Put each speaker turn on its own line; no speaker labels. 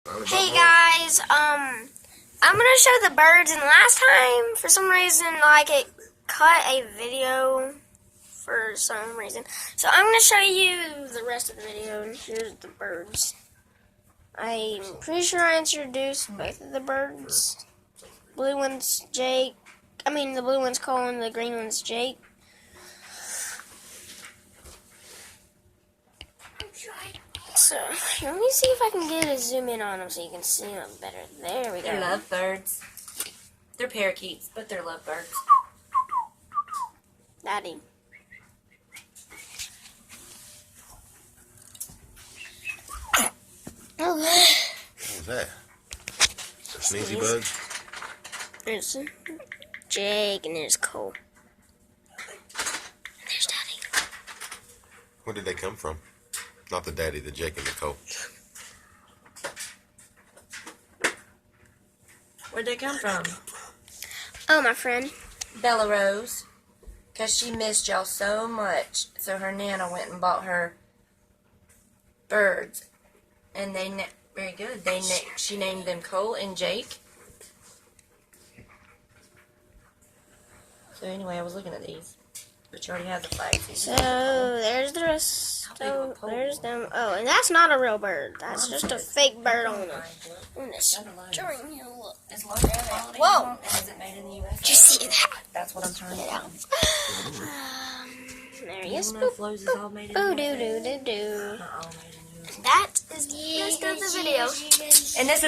Hey guys, I'm gonna show the birds, and last time, for some reason, it cut a video for some reason. So I'm gonna show you the rest of the video, and here's the birds. I'm pretty sure I introduced both of the birds. Blue one's Jake, the blue one's Cole, and the green one's Jake. So, let me see if I can get a zoom in on them so you can see them better. There we go.
They're lovebirds. They're parakeets, but they're lovebirds.
Daddy.
What was that? Sneezy bug?
There's Jake and there's Cole. And there's Daddy.
Where did they come from? Not the daddy, the Jake and the Cole.
Where'd they come from?
Oh, my friend.
Bella Rose. Because she missed y'all so much. So her Nana went and bought her birds. And they, very good. She named them Cole and Jake. So anyway, I was looking at these. But you already have the flag.
So, there's the rest. So, there's them. Oh, and that's not a real bird. That's just a fake bird on the string. Look. Whoa!
Is it made in the US?
Did you see that?
That's what I'm trying to
Out. There he is.
Flows is all made in the
Ooh,
USA.
do.
Not all made in the USA.
That is the rest of the video.
And this is